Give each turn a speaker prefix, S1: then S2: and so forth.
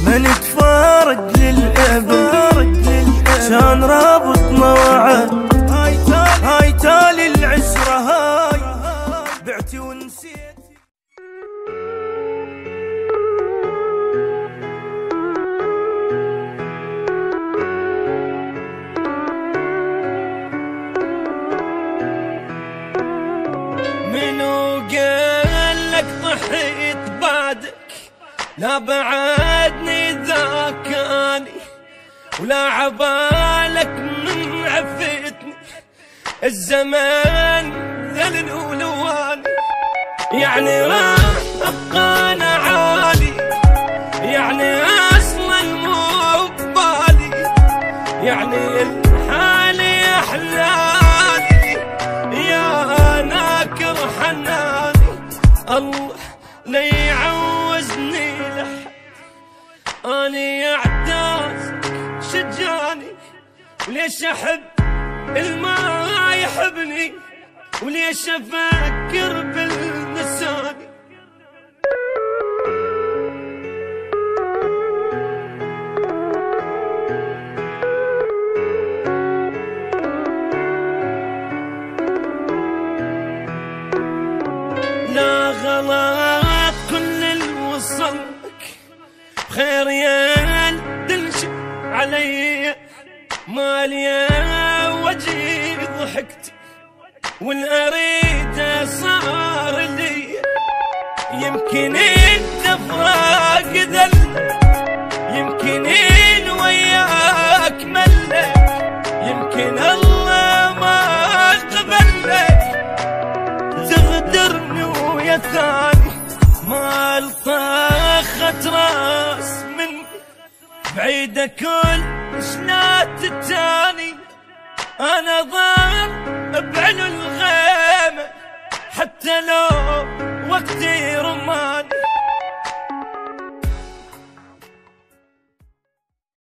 S1: ما نتفارق للأبد كان رابطنا وعد. هاي تالي العسرة هاي بعتي ونسيت.
S2: منو قال لك ضحيت بعدك؟ لا بعدني ذاك اني ولا عبالك من عفتني. الزمان ذلل ولواني يعني راح ابقى انا عالي، يعني اصلا مو ببالي، يعني الحالي احلالي يا ناكر حناني. الله لا يعوزني لحد، اني اعتاز شجاني. وليش احب الما يحبني، وليش افكر بالنساني. لا غلط كل اللي وصلك بخير يا دلش علي، مالي وجهي ضحكتي والاريد صار لي. يمكن انت فراق ذل، يمكن وياك ملك، يمكن الله ما قبلك تغدرني ويا ثاني. ما الطاخت راس مني بعيدة كل شلات التاني. انا ضار بعلو الغيمة حتى لو وقتي رماني.